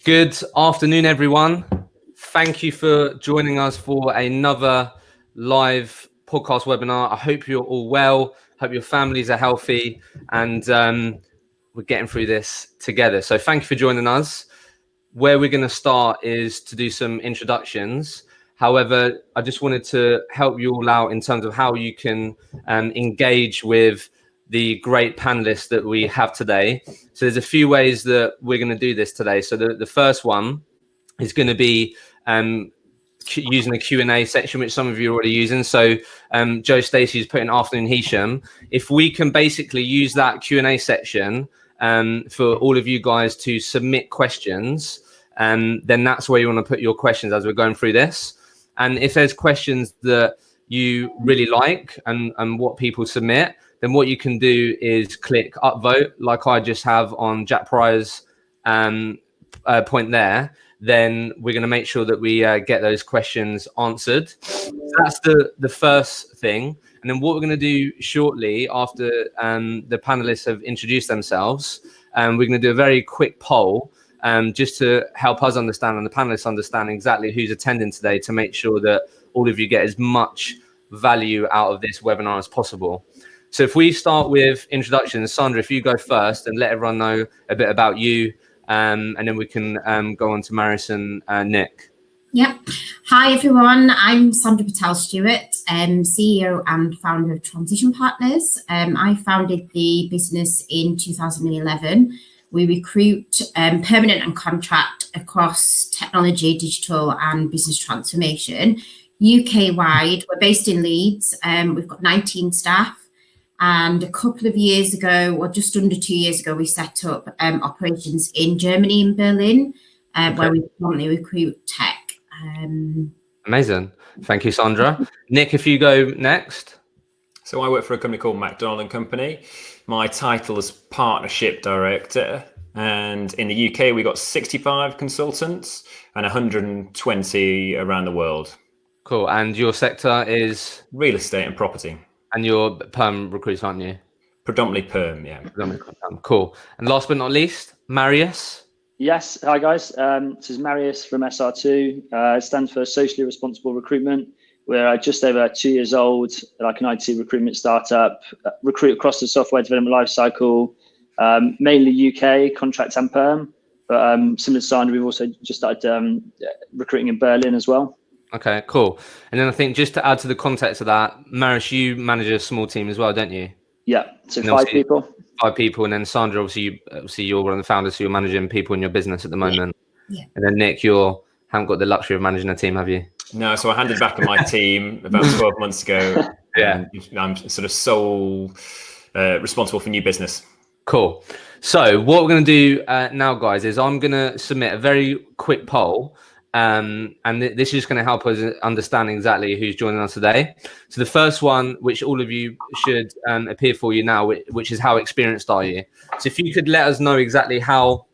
Good afternoon, everyone. Thank you for joining us for another live podcast webinar. I hope you're all well. Hope your families are healthy, and we're getting through this together. So thank you for joining us. Where we're going to start is to do some introductions. However, I just wanted to help you all out in terms of how you can engage with the great panelists that we have today. So there's a few ways that we're going to do this today. So the first one is going to be using the Q&A section, which some of you are already using. So Joe Stacey is putting afternoon Hisham. If we can basically use that Q&A section for all of you guys to submit questions, then that's where you want to put your questions as we're going through this. And if there's questions that you really like and what people submit, then what you can do is click upvote, like I just have on Jack Pryor's point there. Then we're going to make sure that we get those questions answered. So that's the first thing. And then what we're going to do shortly after the panelists have introduced themselves, we're going to do a very quick poll just to help us understand and the panelists understand exactly who's attending today, to make sure that all of you get as much value out of this webinar as possible. So if we start with introductions, Sandra, if you go first and let everyone know a bit about you, and then we can go on to Marius and Nick. Yep. Hi, everyone. I'm Sandra Patel-Stewart, CEO and founder of Transition Partners. I founded the business in 2011. We recruit permanent and contract across technology, digital and business transformation. UK-wide, we're based in Leeds. We've got 19 staff. And a couple of years ago, or just under 2 years ago, we set up operations in Germany, in Berlin, where we predominantly recruit tech. Amazing. Thank you, Sandra. Nick, if you go next. So I work for a company called McDonald & Company. My title is Partnership Director. And in the UK, we got 65 consultants and 120 around the world. Cool. And your sector is? Real estate and property. And you're perm recruits, aren't you? Predominantly perm, yeah. Predominantly perm. Cool. And last but not least, Marius. Yes. Hi, guys. This is Marius from SR2. It stands for Socially Responsible Recruitment. We're just over 2 years old, like an IT recruitment startup, recruit across the software development lifecycle, mainly UK, contract and perm. But similar to Sandra, we've also just started recruiting in Berlin as well. Okay, cool. And then I think just to add to the context of that, Marius, you manage a small team as well, don't you? Yeah, so 5 people. 5 people, and then Sandra, obviously you're one of the founders, so you're managing people in your business at the moment. Yeah. And then Nick, you haven't got the luxury of managing a team, have you? No, so I handed back on my team about 12 months ago. Yeah. I'm sort of sole responsible for new business. Cool. So what we're going to do now, guys, is I'm going to submit a very quick poll. And this is just going to help us understand exactly who's joining us today. So the first one, which all of you should appear for you now, which is how experienced are you? So if you could let us know exactly how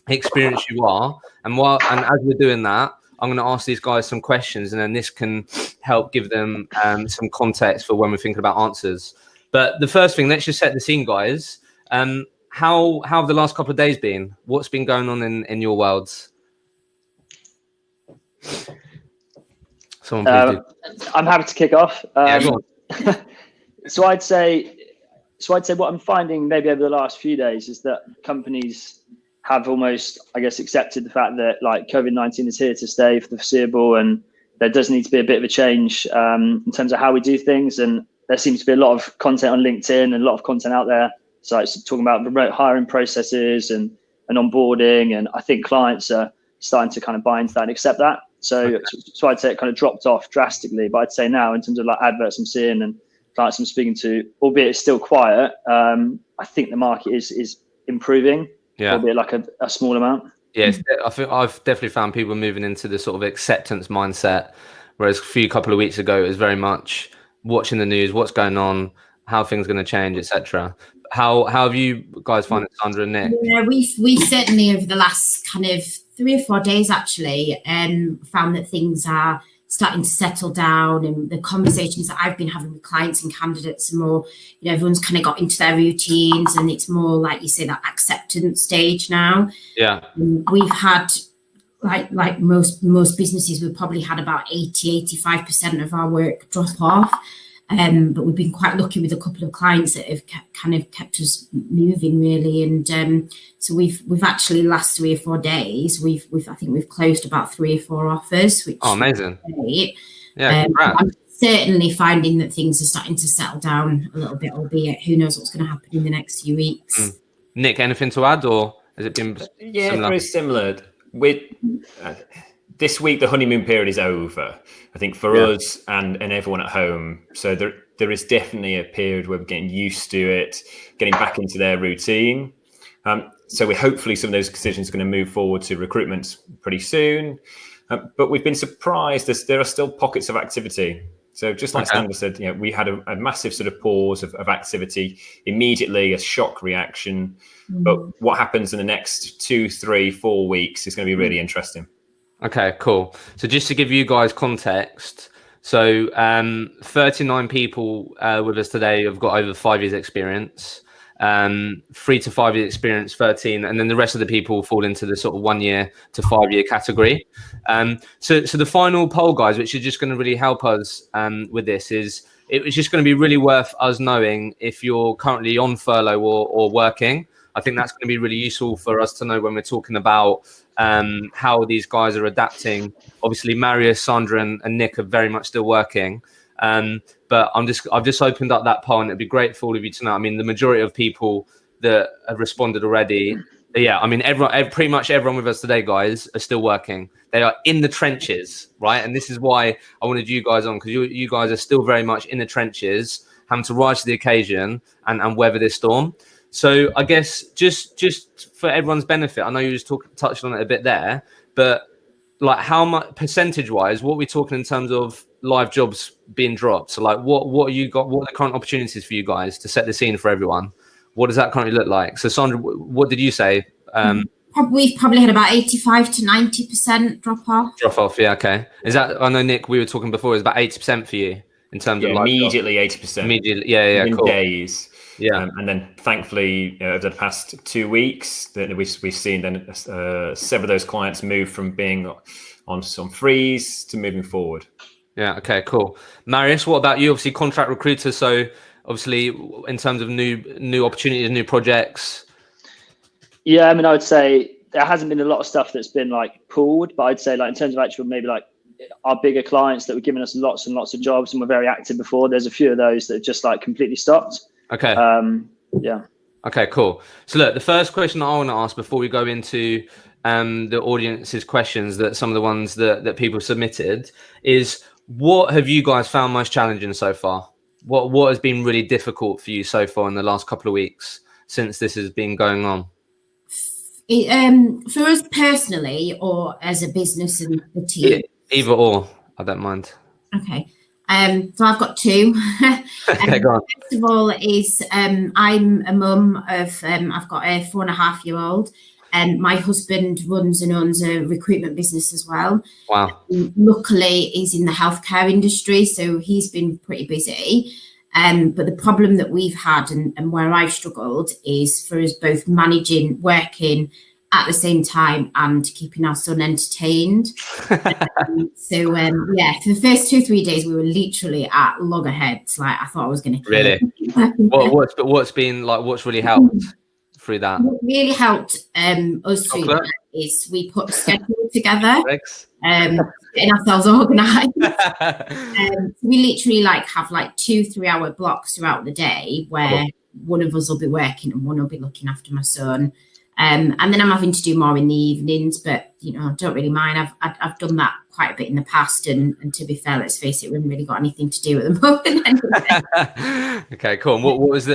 experienced you are, and as we're doing that, I'm going to ask these guys some questions, and then this can help give them some context for when we're thinking about answers. But the first thing, let's just set the scene, guys. How have the last couple of days been? What's been going on in your worlds? Someone please do. I'm happy to kick off. Yeah, go on. So I'd say what I'm finding maybe over the last few days is that companies have almost, I guess, accepted the fact that like COVID-19 is here to stay for the foreseeable, and there does need to be a bit of a change in terms of how we do things. And there seems to be a lot of content on LinkedIn and a lot of content out there. So it's talking about remote hiring processes and onboarding, and I think clients are starting to kind of buy into that and accept that. So I'd say it kind of dropped off drastically, but I'd say now in terms of like adverts I'm seeing and clients I'm speaking to, albeit it's still quiet, I think the market is improving, albeit like a small amount. Yes, I think I've definitely found people moving into the sort of acceptance mindset, whereas a couple of weeks ago it was very much watching the news, what's going on, how things are going to change, etc. How have you guys found it, Sandra and Nick? Yeah, we certainly over the last kind of 3 or 4 days actually found that things are starting to settle down, and the conversations that I've been having with clients and candidates are more, everyone's kind of got into their routines, and it's more like you say, that acceptance stage now. Yeah. We've had, like most businesses, we've probably had about 85% of our work drop off. But we've been quite lucky with a couple of clients that have kind of kept us moving, really. And so we've actually, last 3 or 4 days, I think we've closed about 3 or 4 offers, which amazing. is great. Yeah, I'm certainly finding that things are starting to settle down a little bit, albeit who knows what's going to happen in the next few weeks. Nick, anything to add, or has it been similar? Very similar. With this week, the honeymoon period is over, I think, for us and everyone at home. So there is definitely a period where we're getting used to it, getting back into their routine. So hopefully some of those decisions are going to move forward to recruitment pretty soon. But we've been surprised there are still pockets of activity. So just like Sandra said, we had a massive sort of pause of activity, immediately a shock reaction. But what happens in the next 2, 3, 4 weeks is going to be really interesting. Okay, cool. So just to give you guys context, so 39 people with us today have got over 5 years experience, 3 to 5 years experience, 13, and then the rest of the people fall into the sort of 1 year to 5 year category. So the final poll, guys, which is just going to really help us with this, is it's just going to be really worth us knowing if you're currently on furlough or working. I think that's going to be really useful for us to know when we're talking about how these guys are adapting. Obviously, Marius, Sandra, and Nick are very much still working. But I've just opened up that poll, and it'd be great for all of you to know. I mean, the majority of people that have responded already, I mean, pretty much everyone with us today, guys, are still working. They are in the trenches, right? And this is why I wanted you guys on, because you guys are still very much in the trenches, having to rise to the occasion and weather this storm. So I guess just for everyone's benefit, I know you just touched on it a bit there, but like how much percentage-wise, what are we talking in terms of live jobs being dropped? So like what are you got? What are the current opportunities for you guys to set the scene for everyone? What does that currently look like? So Sandra, what did you say? We've probably had about 85 to 90% drop off. Yeah, okay. Is that? I know Nick, we were talking before. It was about 80% for you in terms of live immediately jobs. 80%. Immediately, yeah, within cool. days. Yeah, and then thankfully over the past 2 weeks that we've seen then several of those clients move from being on some freeze to moving forward. Yeah. Okay. Cool. Marius, what about you? Obviously, contract recruiter. So obviously, in terms of new opportunities, new projects. Yeah, I mean, I would say there hasn't been a lot of stuff that's been like pulled, but I'd say like in terms of actual maybe like our bigger clients that were giving us lots and lots of jobs and were very active before, there's a few of those that have just like completely stopped. Okay. Yeah. Okay, cool. So look, the first question I want to ask before we go into the audience's questions, that some of the ones that people submitted, is what have you guys found most challenging so far? What has been really difficult for you so far in the last couple of weeks since this has been going on? For us personally, or as a business and the team? Either or, I don't mind. Okay. So I've got 2. Okay, go on. First of all is I'm a mum of, I've got a 4.5-year-old, and my husband runs and owns a recruitment business as well. Wow. Luckily, he's in the healthcare industry, so he's been pretty busy. But the problem that we've had and where I've struggled is for us both managing working at the same time and keeping our son entertained. For the first 2-3 days we were literally at loggerheads. Like I thought I was going to really. What's been like? What's really helped through that? What really helped us through that is we put a schedule together, getting ourselves organised. We literally have 2-3 hour blocks throughout the day where one of us will be working and one will be looking after my son. And then I'm having to do more in the evenings, but I don't really mind. I've done that quite a bit in the past, and to be fair, let's face it, we haven't really got anything to do at the moment. Okay, cool. And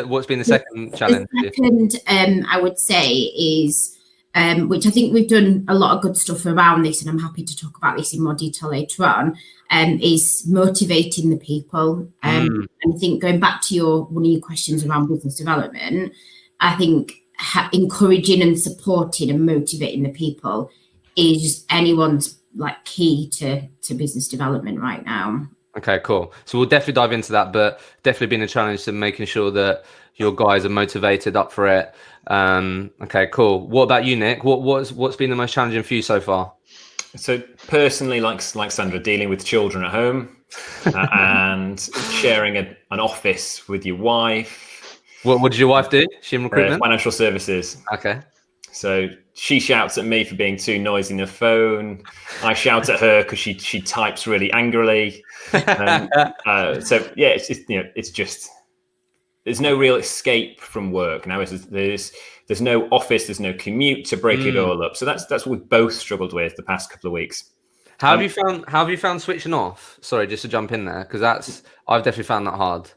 what's been the second challenge? The second, I would say, is which I think we've done a lot of good stuff around this, and I'm happy to talk about this in more detail later on. Is motivating the people. And I think going back to one of your questions around business development, I think encouraging and supporting and motivating the people is anyone's like key to business development right now. Okay, cool. So we'll definitely dive into that, but definitely been a challenge to making sure that your guys are motivated, up for it. Okay, cool. What about you, Nick? What's been the most challenging for you so far? So personally, like Sandra, dealing with children at home and sharing an office with your wife. What does your wife do? She in recruitment? Financial services. Okay. So she shouts at me for being too noisy on the phone. I shout at her because she types really angrily. So yeah, it's just there's no real escape from work now. There's no office, there's no commute to break it all up. So that's what we've both struggled with the past couple of weeks. How have you found switching off? Sorry, just to jump in there, because I've definitely found that hard.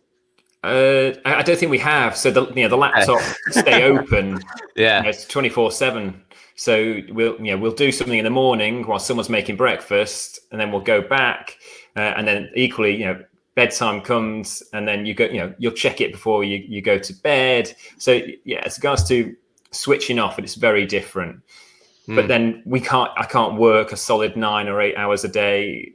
I don't think we have. So the laptop stay open. Yeah, it's 24/7. So we'll do something in the morning while someone's making breakfast, and then we'll go back, and then equally, bedtime comes, and then you go, you'll check it before you go to bed. So yeah, as regards to switching off, it's very different. But then I can't work a solid 9 or 8 hours a day.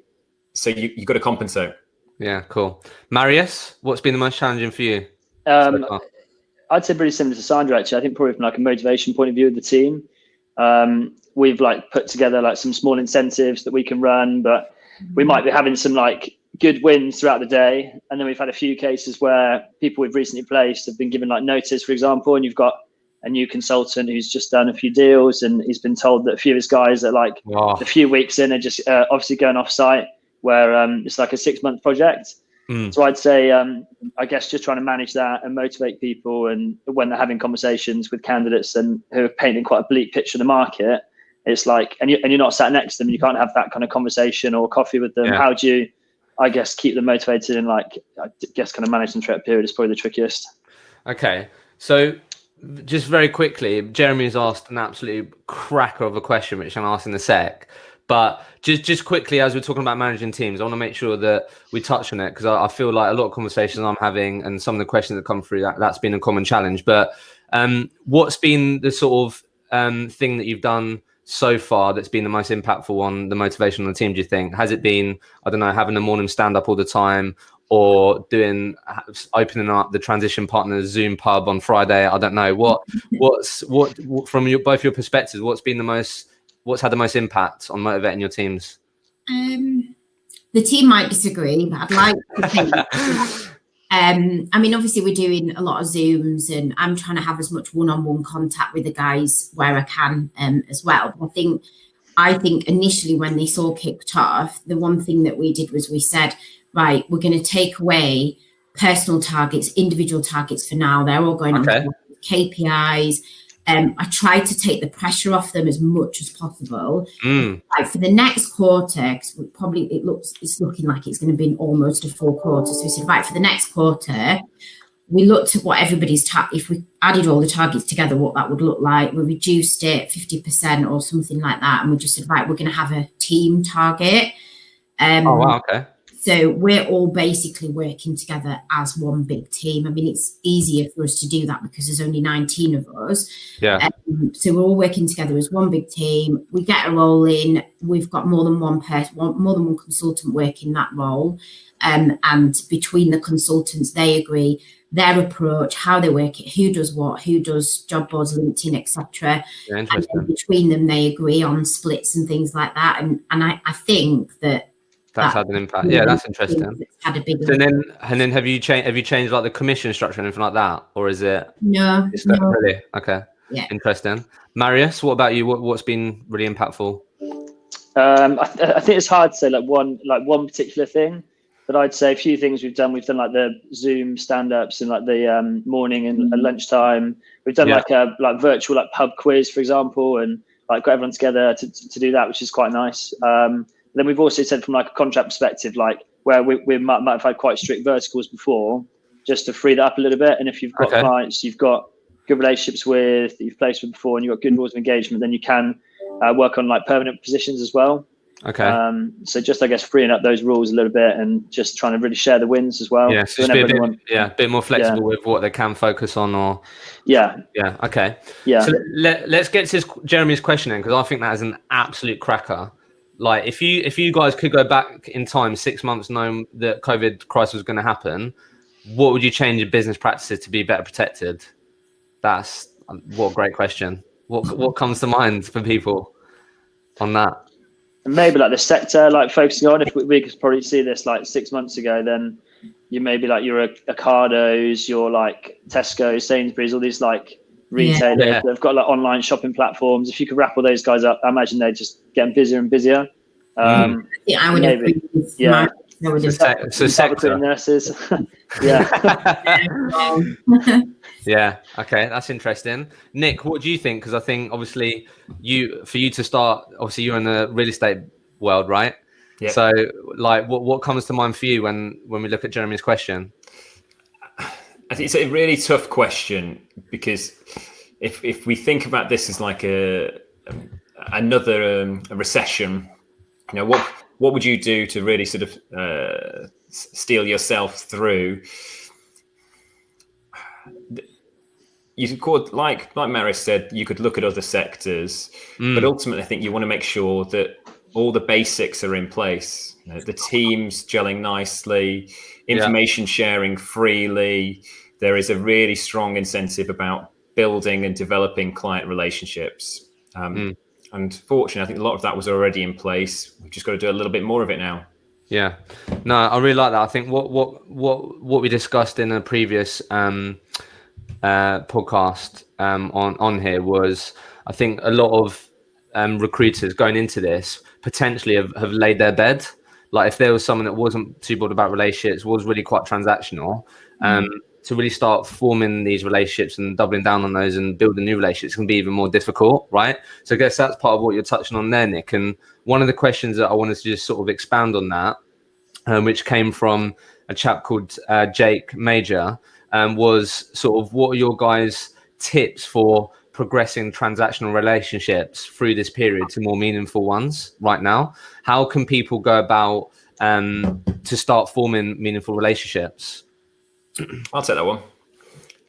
So you've got to compensate. Yeah, cool. Marius, what's been the most challenging for you? I'd say pretty similar to Sandra, actually. I think probably from like a motivation point of view of the team, we've like put together like some small incentives that we can run, but we might be having some like good wins throughout the day. And then we've had a few cases where people we've recently placed have been given like notice, for example, and you've got a new consultant who's just done a few deals and he's been told that a few of his guys are like a few weeks in are just obviously going off site where it's like a 6-month project. So I'd say, I guess just trying to manage that and motivate people, and when they're having conversations with candidates and who are painting quite a bleak picture of the market, it's like, and you're not sat next to them, you can't have that kind of conversation or coffee with them. Yeah. How do you, I guess, keep them motivated and like, I guess, kind of manage them throughout a period is probably the trickiest. Okay. So just very quickly, Jeremy's asked an absolute cracker of a question, which I'm asking in a sec. But just quickly, as we're talking about managing teams, I want to make sure that we touch on it, because I feel like a lot of conversations I'm having and some of the questions that come through, that's been a common challenge. But what's been the sort of thing that you've done so far that's been the most impactful on the motivation on the team, do you think? Has it been, I don't know, having a morning stand up all the time, or opening up the transition partners Zoom pub on Friday? I don't know. What from both your perspectives, what's had the most impact on motivating your teams? The team might disagree, but I'd like to think I mean, obviously we're doing a lot of Zooms and I'm trying to have as much one-on-one contact with the guys where I can as well. But I think initially when this all kicked off, the one thing that we did was we said, right, we're going to take away personal targets, individual targets for now. They're all going on KPIs. I tried to take the pressure off them as much as possible. Like for the next quarter, because it's looking like it's going to be almost a full quarter. So we said, right, for the next quarter, we looked at what everybody's if we added all the targets together, what that would look like. We reduced it 50% or something like that, and we just said, right, we're going to have a team target. Oh wow, okay. So we're all basically working together as one big team. I mean, it's easier for us to do that because there's only 19 of us. Yeah. So we're all working together as one big team. We get a role in. We've got more than one person, more than one consultant working that role. And between the consultants, they agree their approach, how they work it, who does what, who does job boards, LinkedIn, etc. Yeah, and between them, they agree on splits and things like that. And I think that's had an impact. Yeah, that's interesting. Had a big and then have you changed like the commission structure or anything like that, or is it? No. Really? Okay. Yeah. Interesting. Marius, what about you? What's been really impactful? I think it's hard to say like one particular thing, but I'd say a few things we've done. We've done like the Zoom stand-ups and like the morning and lunchtime. We've done like a virtual like pub quiz, for example, and like got everyone together to do that, which is quite nice. Then we've also said from like a contract perspective, like where we might have had quite strict verticals before, just to free that up a little bit. And if you've got clients you've got good relationships with, that you've placed with before, and you've got good rules of engagement, then you can work on like permanent positions as well. Okay. So just, I guess, freeing up those rules a little bit and just trying to really share the wins as well. Yeah, so be a bit more flexible with what they can focus on, or okay. So let's get to Jeremy's question in, because I think that is an absolute cracker. like if you guys could go back in time 6 months, knowing that COVID crisis was going to happen, what would you change your business practices to be better protected? That's what a great question. What comes to mind for people on that? And maybe like the sector, like focusing on, if we could probably see this like 6 months ago, then you maybe like your Ocado, your like Tesco, Sainsbury's, all these like retailers that have got like online shopping platforms. If you could wrap all those guys up, I imagine they're just getting busier and busier. I would agree with Mark. So sector nurses. Yeah. Yeah. Okay, that's interesting. Nick, what do you think? Because I think obviously for you to start, obviously you're in the real estate world, right? Yeah. So like what comes to mind for you when we look at Jeremy's question? I think it's a really tough question, because if we think about this as like another recession, you know, what would you do to really sort of steel yourself through? You could call it, like Maris said, you could look at other sectors, but ultimately I think you want to make sure that all the basics are in place. You know, the team's gelling nicely, information sharing freely. There is a really strong incentive about building and developing client relationships. And fortunately, I think a lot of that was already in place. We've just got to do a little bit more of it now. Yeah, no, I really like that. I think what we discussed in a previous podcast on here was, I think a lot of recruiters going into this potentially have laid their bed. Like if there was someone that wasn't too bothered about relationships, was really quite transactional, to really start forming these relationships and doubling down on those and building new relationships can be even more difficult, right? So I guess that's part of what you're touching on there, Nick. And one of the questions that I wanted to just sort of expand on that, which came from a chap called Jake Major, was sort of, what are your guys' tips for progressing transactional relationships through this period to more meaningful ones right now? How can people go about to start forming meaningful relationships? I'll take that one.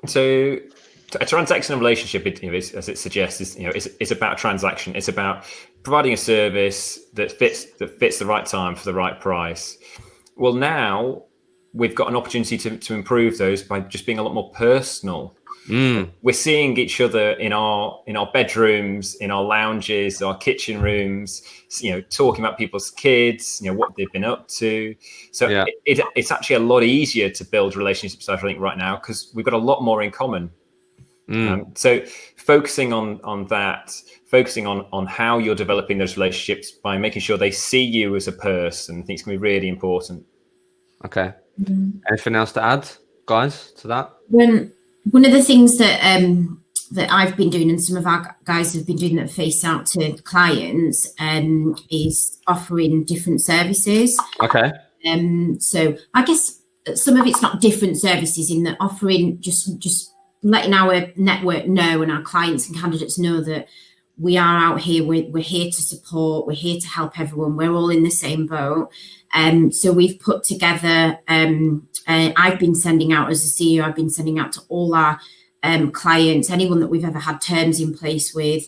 So a transactional relationship, as it suggests, is about a transaction. It's about providing a service that fits the right time for the right price. Well, now we've got an opportunity to improve those by just being a lot more personal. We're seeing each other in our bedrooms, in our lounges, our kitchen rooms, talking about people's kids, what they've been up to. So it's actually a lot easier to build relationships, I think, right now, because we've got a lot more in common. So focusing on that, focusing on how you're developing those relationships by making sure they see you as a person, I think it's going to be really important. Okay. Anything else to add, guys, to that? One of the things that that I've been doing, and some of our guys have been doing that face out to clients, is offering different services. Okay. So I guess some of it's not different services, in that offering just letting our network know and our clients and candidates know that we are out here, we're here to support, we're here to help everyone, we're all in the same boat. So we've put together, I've been sending out, as a CEO, I've been sending out to all our clients, anyone that we've ever had terms in place with.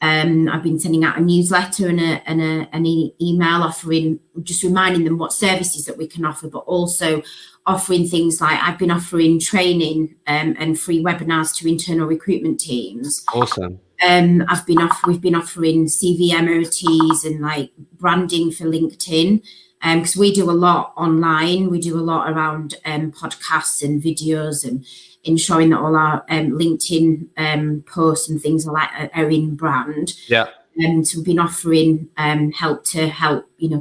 I've been sending out a newsletter and an email offering, just reminding them what services that we can offer, but also offering things like, I've been offering training and free webinars to internal recruitment teams. Awesome. We've been offering CV MOTs and like branding for LinkedIn, because we do a lot online. We do a lot around podcasts and videos, and ensuring that all our LinkedIn posts and things are in brand. Yeah. So we've been offering help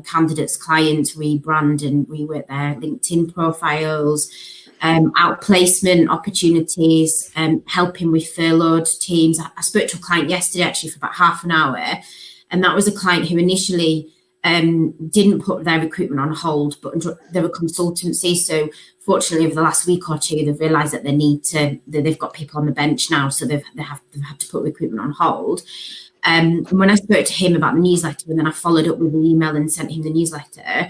candidates, clients rebrand and rework their LinkedIn profiles, outplacement opportunities, helping with furloughed teams. I spoke to a client yesterday actually for about half an hour, and that was a client who initially didn't put their recruitment on hold, but they're a consultancy. So fortunately, over the last week or two, they've realised that they've got people on the bench now, so they've had to put recruitment on hold. And when I spoke to him about the newsletter, and then I followed up with an email and sent him the newsletter,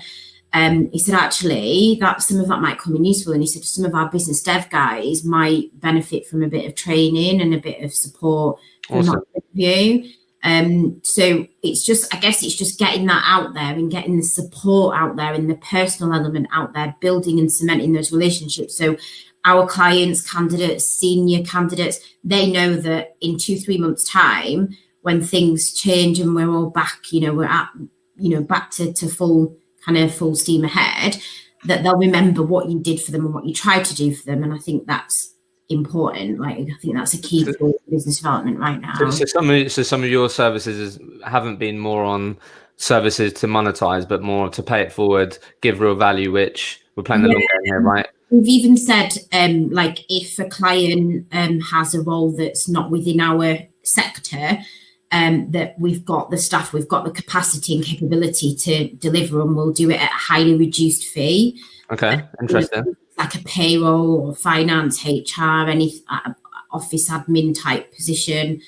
he said, actually, that some of that might come in useful. And he said, some of our business dev guys might benefit from a bit of training and a bit of support from that point of view. So it's just, I guess it's just getting that out there and getting the support out there and the personal element out there, building and cementing those relationships. So our clients, candidates, senior candidates, they know that in 2-3 months' time, when things change and we're all back, we're at, back to full steam ahead, that they'll remember what you did for them and what you tried to do for them. And I think that's important. Like, I think that's a key for business development right now. So some of your services haven't been more on services to monetize, but more to pay it forward, give real value, which we're playing the long game here, right? We've even said, like, if a client has a role that's not within our sector, that we've got the staff, we've got the capacity and capability to deliver, and we'll do it at a highly reduced fee. Okay, interesting. Like a payroll or finance, HR, any office admin type position,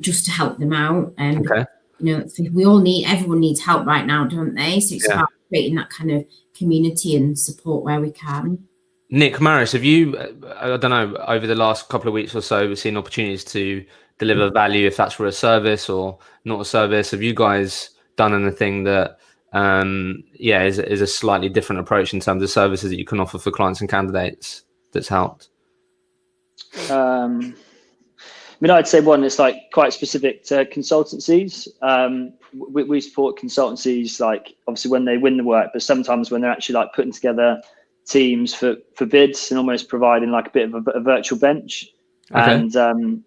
just to help them out. Okay. Everyone needs help right now, don't they? So it's about creating that kind of community and support where we can. Nick, Maris, have you, I don't know, over the last couple of weeks or so, we've seen opportunities to deliver value, if that's for a service or not a service? Have you guys done anything that, is a slightly different approach in terms of services that you can offer for clients and candidates that's helped? I'd say one is like quite specific to consultancies. We support consultancies, like obviously when they win the work, but sometimes when they're actually like putting together teams for bids and almost providing like a bit of a virtual bench. Okay. And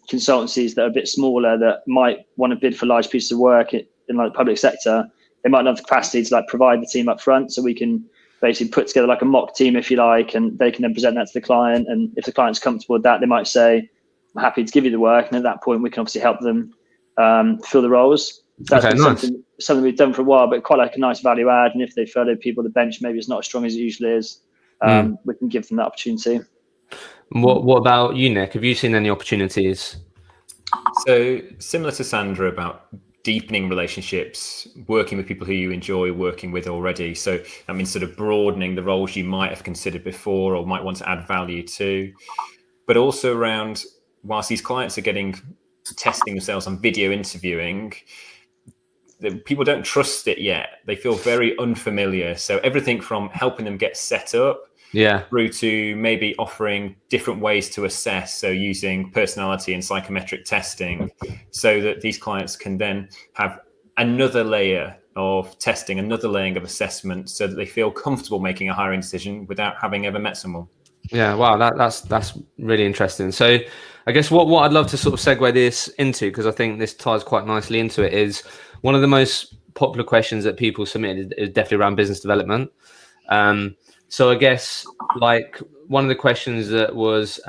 consultancies that are a bit smaller that might want to bid for large pieces of work in like the public sector, they might not have the capacity to like provide the team up front. So we can basically put together like a mock team, if you like, and they can then present that to the client. And if the client's comfortable with that, they might say, I'm happy to give you the work. And at that point, we can obviously help them fill the roles. So that's something we've done for a while, but quite like a nice value add. And if they feel that people, the bench maybe is not as strong as it usually is, we can give them that opportunity. What about you, Nick? Have you seen any opportunities? So similar to Sandra about deepening relationships, working with people who you enjoy working with already. So that means sort of broadening the roles you might have considered before or might want to add value to, but also around, whilst these clients are testing themselves on video interviewing, the people don't trust it yet. They feel very unfamiliar. So everything from helping them get set up through to maybe offering different ways to assess. So using personality and psychometric testing so that these clients can then have another layer of testing, another layer of assessment so that they feel comfortable making a hiring decision without having ever met someone. Yeah, wow, that's really interesting. So I guess what I'd love to sort of segue this into, because I think this ties quite nicely into it, is one of the most popular questions that people submit is definitely around business development. So I guess like one of the questions that was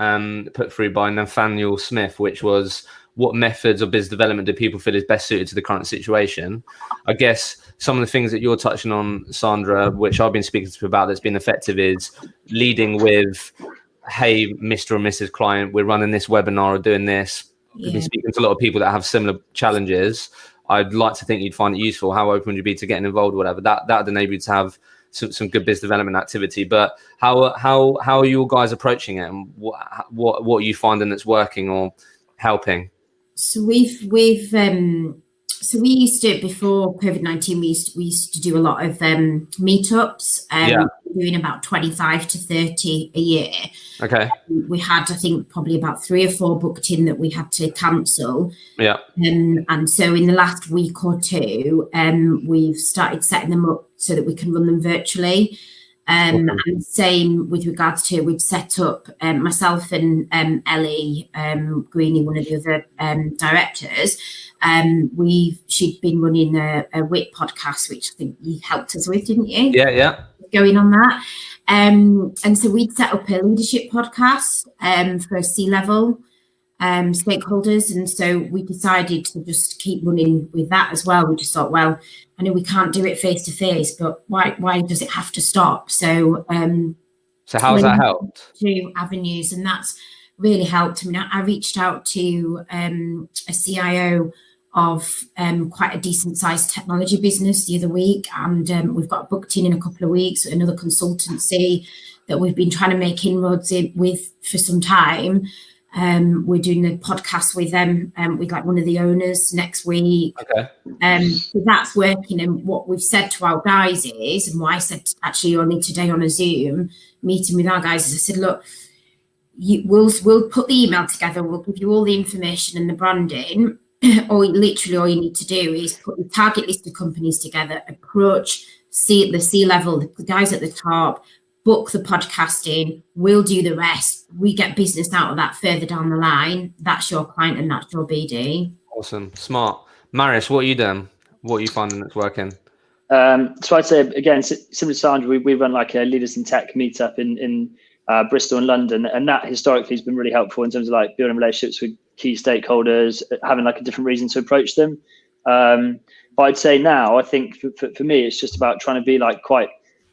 put through by Nathaniel Smith, which was, what methods of business development do people feel is best suited to the current situation? I guess some of the things that you're touching on, Sandra, which I've been speaking to about that's been effective, is leading with, hey, Mr. or Mrs. Client, we're running this webinar or doing this. We've been speaking to a lot of people that have similar challenges. I'd like to think you'd find it useful. How open would you be to getting involved or whatever? That would enable you to have some good business development activity. But how are you guys approaching it, and what are you finding that's working or helping? So we used to, before COVID-19, we used to do a lot of meetups, doing about 25 to 30 a year. Okay. We had, I think, probably about 3 or 4 booked in that we had to cancel. Yeah. And so in the last week or two, we've started setting them up so that we can run them virtually. And same with regards to, we've set up myself and Ellie Greeny, one of the other directors. She'd been running a WIT podcast, which I think you helped us with, didn't you? Yeah. Going on that. And so we'd set up a leadership podcast for C-level stakeholders. And so we decided to just keep running with that as well. We just thought, well, I know we can't do it face to face, but why does it have to stop? So how's that helped? 2 avenues, and that's really helped. I mean, I reached out to a CIO of quite a decent sized technology business the other week, and we've got booked in a couple of weeks another consultancy that we've been trying to make inroads with for some time. We're doing a podcast with them, with like one of the owners next week. Okay. So that's working. And what we've said to our guys is, and what I said actually only today on a Zoom meeting with our guys is, I said, look, we'll put the email together. We'll give you all the information and the branding. Or literally all you need to do is put the target list of companies together, approach the C-level, the guys at the top, book the podcasting, we'll do the rest. We get business out of that further down the line. That's your client and that's your BD. Awesome. Smart. Marius, what are you doing? What are you finding that's working? So I'd say, again, similar to Sandra, we run like a Leaders in Tech meetup in Bristol and London, and that historically has been really helpful in terms of like building relationships with key stakeholders, having like a different reason to approach them. But I'd say now, I think for me, it's just about trying to be like quite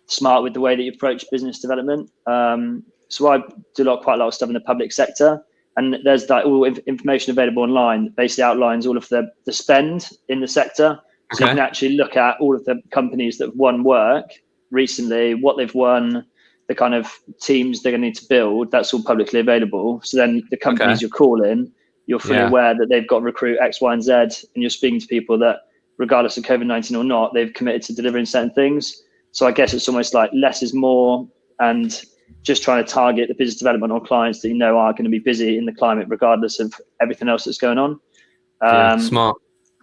smart with the way that you approach business development. So I do quite a lot of stuff in the public sector, and there's like all information available online that basically outlines all of the spend in the sector. So you can actually look at all of the companies that have won work recently, what they've won, the kind of teams they're going to need to build. That's all publicly available. So then the companies you're calling, you're fully aware that they've got to recruit X, Y, and Z, and you're speaking to people that, regardless of COVID-19 or not, they've committed to delivering certain things. So I guess it's almost like less is more, and just trying to target the business development on clients that you know are going to be busy in the climate, regardless of everything else that's going on. Smart.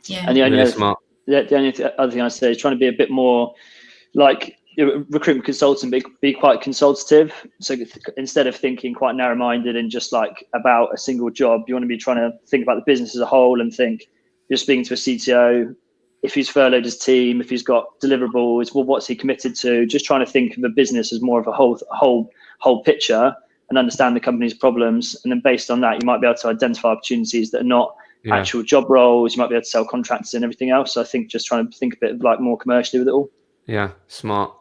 Yeah. And the only really smart. The only other thing I say is trying to be a bit more like recruitment consultant, be quite consultative. So instead of thinking quite narrow-minded and just like about a single job, you want to be trying to think about the business as a whole and think you're speaking to a CTO. If he's furloughed his team, if he's got deliverables, well, what's he committed to? Just trying to think of the business as more of a whole picture and understand the company's problems. And then based on that, you might be able to identify opportunities that are not actual job roles. You might be able to sell contractors and everything else. So I think just trying to think a bit of like more commercially with it all. Yeah, smart.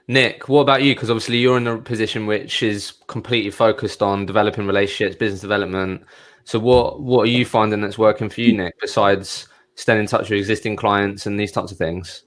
Nick, what about you? Because obviously you're in a position which is completely focused on developing relationships, business development. So what are you finding that's working for you, Nick, besides staying in touch with existing clients and these types of things?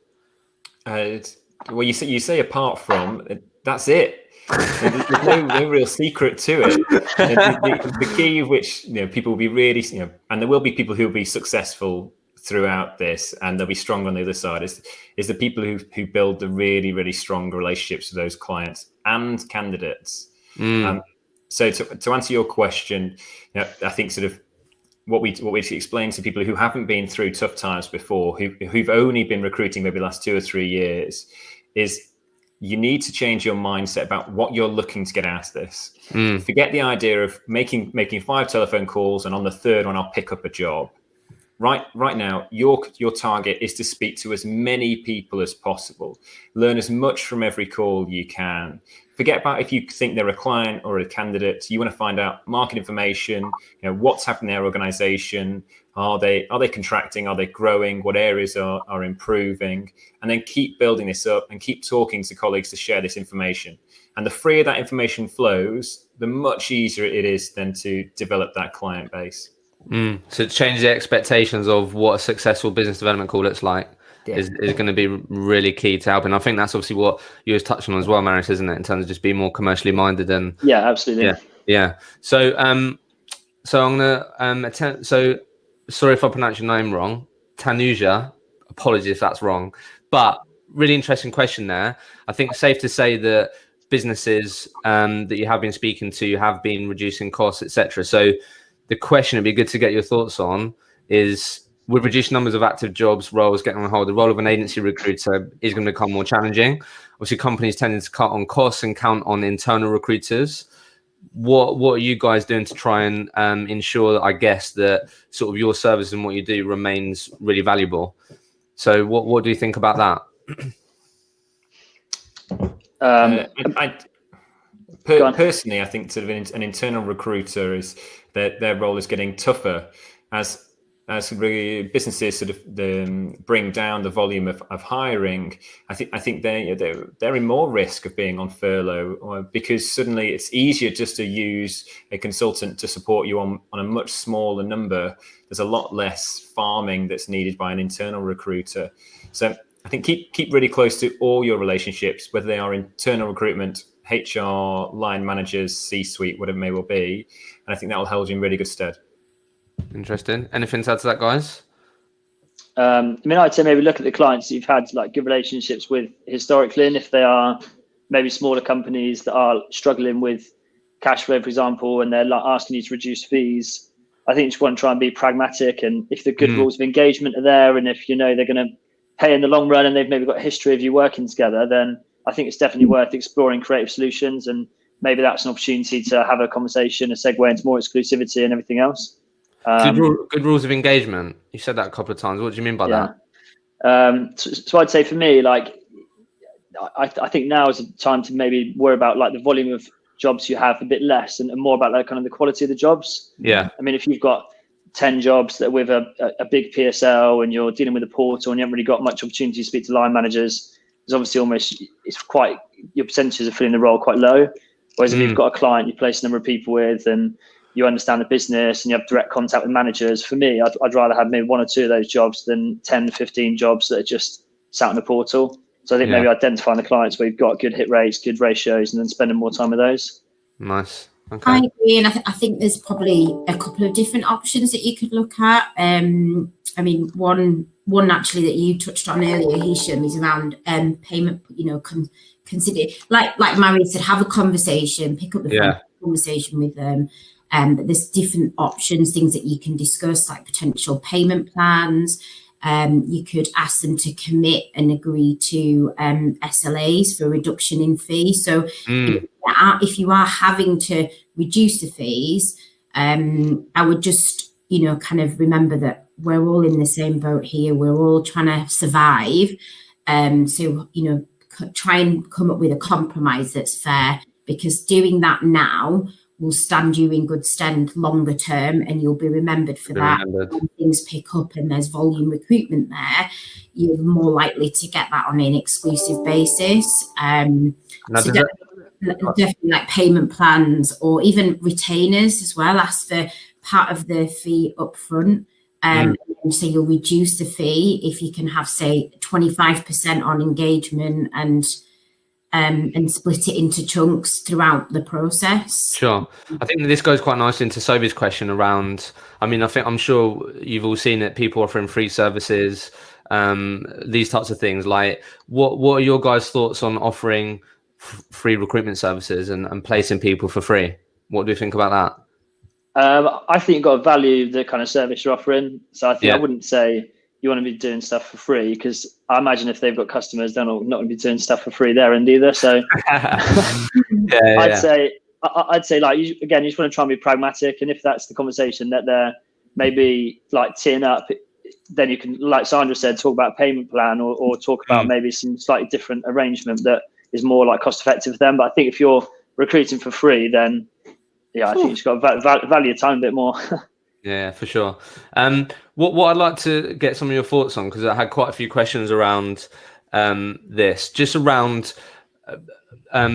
Well, you say apart from, that's it. There's no real secret to it. The key of which people will be really, and there will be people who will be successful throughout this, and they'll be strong on the other side. Is the people who build the really, really strong relationships with those clients and candidates. So to answer your question, I think sort of what we explain to people who haven't been through tough times before, who've only been recruiting maybe the last 2 or 3 years, is you need to change your mindset about what you're looking to get out of this. Forget the idea of making 5 telephone calls and on the third one I'll pick up a job. Right now, your target is to speak to as many people as possible. Learn as much from every call you can. Forget about if you think they're a client or a candidate. You want to find out market information, what's happening in their organization. Are they contracting? Are they growing? What areas are improving? And then keep building this up and keep talking to colleagues to share this information. And the freer that information flows, the much easier it is then to develop that client base. So change the expectations of what a successful business development call looks like is going to be really key to helping. I think that's obviously what you was touching on as well, Marius, isn't it? In terms of just being more commercially minded and absolutely. Yeah. So I'm gonna so sorry if I pronounce your name wrong, Tanuja. Apologies if that's wrong, but really interesting question there. I think it's safe to say that businesses that you have been speaking to have been reducing costs, etc. So the question it'd be good to get your thoughts on is, with reduced numbers of active jobs, roles getting on hold, the role of an agency recruiter is going to become more challenging. Obviously, companies tending to cut on costs and count on internal recruiters. What are you guys doing to try and ensure, I guess, that sort of your service and what you do remains really valuable? So what do you think about that? Personally, I think sort of an internal recruiter is their role is getting tougher as businesses sort of bring down the volume of hiring. I think they're in more risk of being on furlough, because suddenly it's easier just to use a consultant to support you on a much smaller number. There's a lot less farming that's needed by an internal recruiter. So I think keep really close to all your relationships, whether they are internal recruitment, HR, line managers, C-suite, whatever it may well be. And I think that will hold you in really good stead. Interesting. Anything to add to that, guys? I mean, I'd say maybe look at the clients that you've had like good relationships with historically, and if they are maybe smaller companies that are struggling with cash flow, for example, and they're like asking you to reduce fees, I think you just want to try and be pragmatic. And if the good rules of engagement are there, and if you know they're going to pay in the long run, and they've maybe got a history of you working together, then I think it's definitely worth exploring creative solutions. And maybe that's an opportunity to have a conversation, a segue into more exclusivity and everything else. Good rules of engagement. You said that a couple of times. What do you mean by that? So I'd say for me, like, I think now is a time to maybe worry about like the volume of jobs you have a bit less, and more about like kind of the quality of the jobs. Yeah. I mean, if you've got 10 jobs that with a big PSL and you're dealing with a portal and you haven't really got much opportunity to speak to line managers, it's obviously your percentages of filling the role quite low. Whereas if you've got a client you place a number of people with, and you understand the business and you have direct contact with managers, for me, I'd rather have maybe 1 or 2 of those jobs than 10, 15 jobs that are just sat in the portal. So I think maybe identifying the clients where you've got good hit rates, good ratios, and then spending more time with those. Nice. Okay. I agree, and I think there's probably a couple of different options that you could look at. I mean, one actually that you touched on earlier, Hisham, is around payment. Consider, like Mary said, have a conversation, pick up the conversation with them. But there's different options, things that you can discuss, like potential payment plans. You could ask them to commit and agree to SLAs for reduction in fees. So if you are having to reduce the fees, I would just, kind of remember that we're all in the same boat here. We're all trying to survive. So, try and come up with a compromise that's fair, because doing that now will stand you in good stead longer term, and you'll be remembered for that. When things pick up and there's volume recruitment there, you're more likely to get that on an exclusive basis. So definitely like payment plans, or even retainers as well. Ask for part of the fee up front. And so you'll reduce the fee if you can have, say, 25% on engagement and split it into chunks throughout the process. Sure. I think this goes quite nicely into Sophie's question around, I'm sure you've all seen it, people offering free services, these types of things. Like, what are your guys' thoughts on offering free recruitment services and placing people for free? What do you think about that? I think you've got to value the kind of service you're offering. So I think I wouldn't say you want to be doing stuff for free, because I imagine if they've got customers, they're not going to be doing stuff for free there and either. So I'd say like, you just want to try and be pragmatic. And if that's the conversation that they're maybe like teeing up, then you can, like Sandra said, talk about a payment plan or talk about maybe some slightly different arrangement that is more like cost effective for them. But I think if you're recruiting for free, then I think you've got to value your time a bit more. Yeah, for sure. What I'd like to get some of your thoughts on, because I had quite a few questions around this, just around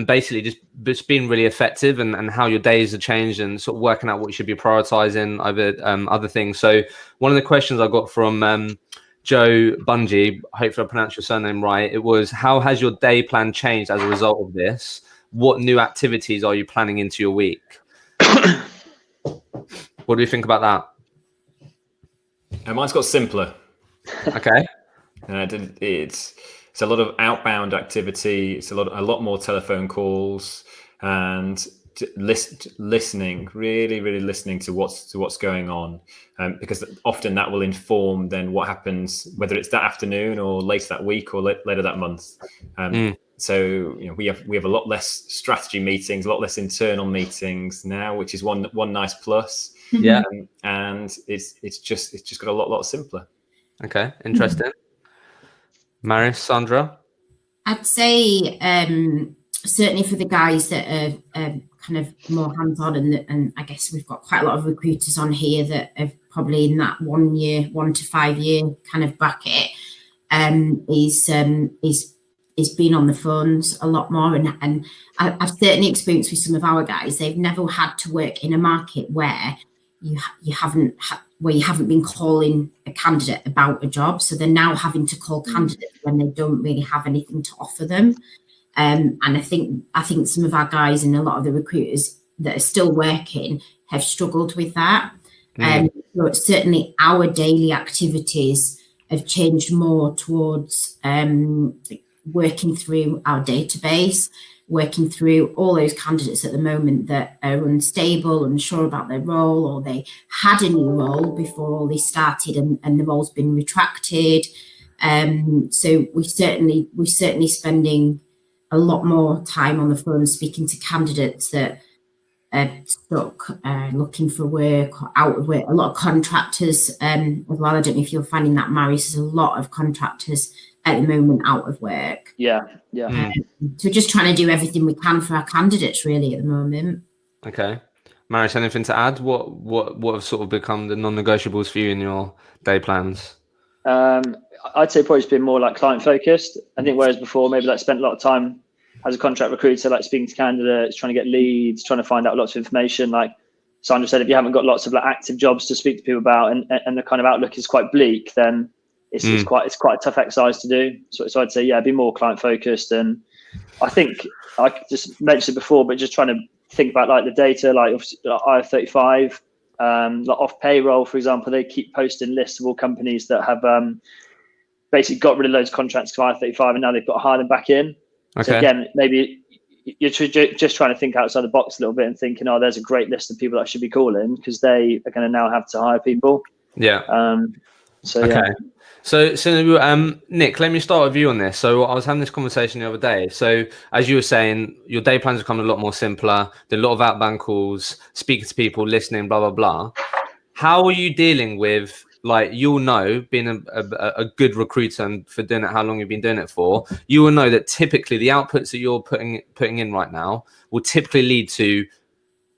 basically just being really effective and how your days have changed, and sort of working out what you should be prioritizing over other things. So one of the questions I got from Joe Bungie, hopefully I pronounced your surname right, it was, how has your day plan changed as a result of this? What new activities are you planning into your week? What do you think about that? Mine's got simpler. Okay. It's a lot of outbound activity. It's a lot more telephone calls and listening, really listening to what's going on, because often that will inform then what happens, whether it's that afternoon or later that week or later that month. So we have a lot less strategy meetings, a lot less internal meetings now, which is one nice plus. Yeah, and it's just got a lot simpler. Okay, interesting. Maris, Sandra? I'd say certainly for the guys that are kind of more hands-on, and I guess we've got quite a lot of recruiters on here that are probably in that 1 to 5 year kind of bracket, is being on the phones a lot more. And I've certainly experienced with some of our guys, they've never had to work in a market where you haven't been calling a candidate about a job. So they're now having to call candidates when they don't really have anything to offer them. And I think some of our guys and a lot of the recruiters that are still working have struggled with that. But certainly our daily activities have changed more towards working through our database, working through all those candidates at the moment that are unstable, unsure about their role, or they had a new role before all this started and the role's been retracted. So we're certainly spending a lot more time on the phone speaking to candidates that are stuck, looking for work or out of work. A lot of contractors as well. I don't know if you're finding that, Marius. There's a lot of contractors at the moment out of work. Yeah. So we're just trying to do everything we can for our candidates really at the moment. Okay. Marius, anything to add? What have sort of become the non-negotiables for you in your day plans? I'd say probably it's been more like client focused. I think whereas before maybe like spent a lot of time as a contract recruiter, like speaking to candidates, trying to get leads, trying to find out lots of information. Like Sandra said, if you haven't got lots of like active jobs to speak to people about, and the kind of outlook is quite bleak, then it's quite a tough exercise to do. So I'd say, yeah, be more client focused. And I think I just mentioned it before, but just trying to think about like the data, like obviously IR35, like off payroll, for example, they keep posting lists of all companies that have basically got rid of loads of contracts to IR35, and now they've got to hire them back in. Okay. So again, maybe you're just trying to think outside the box a little bit and thinking, oh, there's a great list of people that I should be calling because they are going to now have to hire people. Yeah. So okay. Yeah. So Nick, let me start with you on this. So I was having this conversation the other day. So as you were saying, your day plans have become a lot more simpler. There are a lot of outbound calls, speaking to people, listening, blah, blah, blah. How are you dealing with, like, you'll know, being a good recruiter and for doing it, how long you've been doing it for, you will know that typically the outputs that you're putting in right now will typically lead to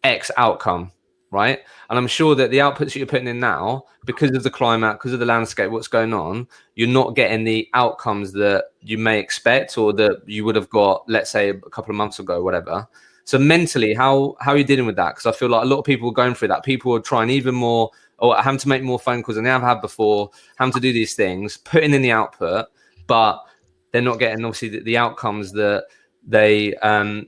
X outcome, right? And I'm sure that the outputs that you're putting in now, because of the climate, because of the landscape, what's going on, you're not getting the outcomes that you may expect or that you would have got, let's say, a couple of months ago, whatever. So mentally, how are you dealing with that? Because I feel like a lot of people are going through that. People are trying even more, or having to make more phone calls than they have had before, having to do these things, putting in the output, but they're not getting, obviously, the outcomes that they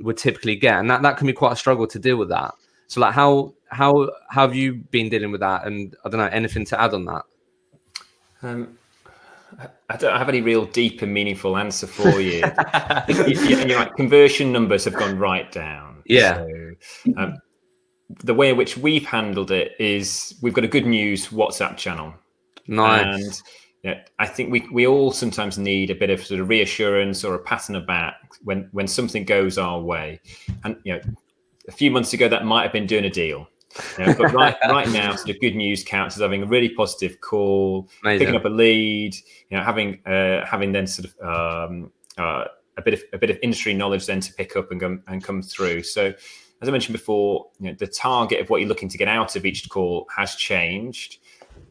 would typically get. And that can be quite a struggle to deal with that. So like how have you been dealing with that? And I don't know, anything to add on that? I don't have any real deep and meaningful answer for you. And you're right, conversion numbers have gone right down. Yeah. So, the way in which we've handled it is we've got a good news WhatsApp channel. Nice. And I think we all sometimes need a bit of sort of reassurance or a pat on the back when something goes our way. And a few months ago that might have been doing a deal. But right now, sort of good news counts as having a really positive call, Amazing. Picking up a lead, having then sort of a bit of industry knowledge then to pick up and come through. So as I mentioned before, the target of what you're looking to get out of each call has changed,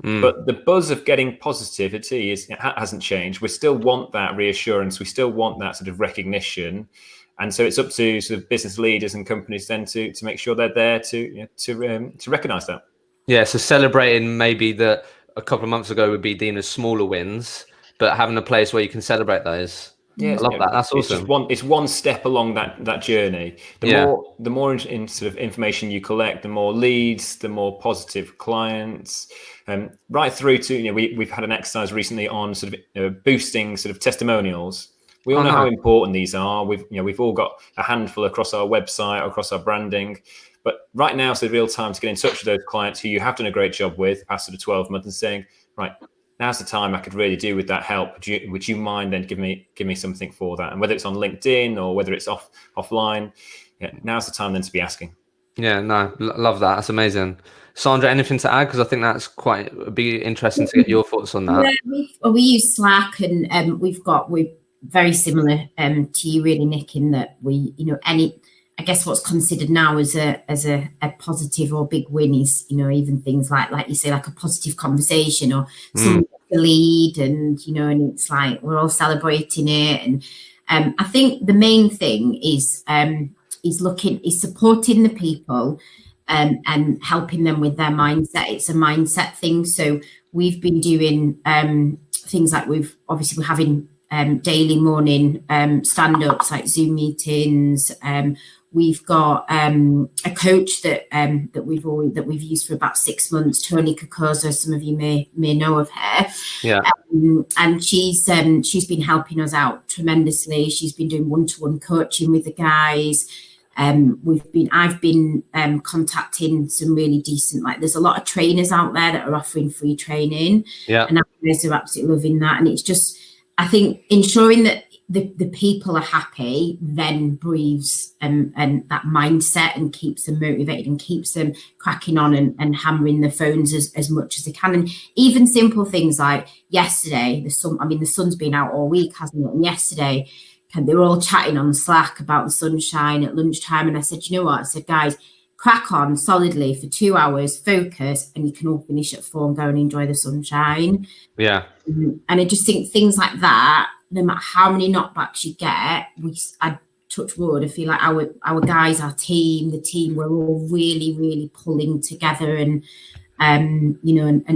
but the buzz of getting positivity hasn't changed. We still want that reassurance. We still want that sort of recognition. And so it's up to sort of business leaders and companies then to make sure they're there to recognise that. Yeah, so celebrating maybe that a couple of months ago would be deemed as smaller wins, but having a place where you can celebrate those. Yeah, I love that. That's awesome. It's one step along that journey. The more in sort of information you collect, the more leads, the more positive clients, right through to we've had an exercise recently on sort of boosting sort of testimonials. We all know how important these are. We've all got a handful across our website, across our branding. But right now, it's the real time to get in touch with those clients who you have done a great job with past sort of 12 months and saying, right, now's the time I could really do with that help. Would you mind then give me something for that? And whether it's on LinkedIn or whether it's offline, now's the time then to be asking. Yeah, no, love that. That's amazing. Sandra, anything to add? Because I think that's be interesting to get your thoughts on that. Yeah, we use Slack, and we're very similar to you, really, Nick, in that we, I guess what's considered now as a positive or big win is, even things like you say, like a positive conversation or someone gets the lead, and and it's like we're all celebrating it. And I think the main thing is supporting the people and helping them with their mindset. It's a mindset thing. So we've been doing things like we're having daily morning stand-ups, like Zoom meetings. We've got a coach that we've used for about 6 months, Tony Kokoza. Some of you may know of her. Yeah. And she's been helping us out tremendously. She's been doing one-to-one coaching with the guys. I've been contacting some really decent, like there's a lot of trainers out there that are offering free training. Yeah. And our guys are absolutely loving that. And it's just, I think ensuring that the people are happy then breathes and that mindset and keeps them motivated and keeps them cracking on and hammering the phones as much as they can. And even simple things like yesterday, the sun's been out all week, hasn't it? And yesterday, they were all chatting on Slack about the sunshine at lunchtime. And I said, you know what? I said, guys, crack on solidly for 2 hours, focus, and you can all finish at 4 and go and enjoy the sunshine. Yeah. And I just think things like that, no matter how many knockbacks you get, I touch wood, I feel like our guys, our team, the team, we're all really, really pulling together and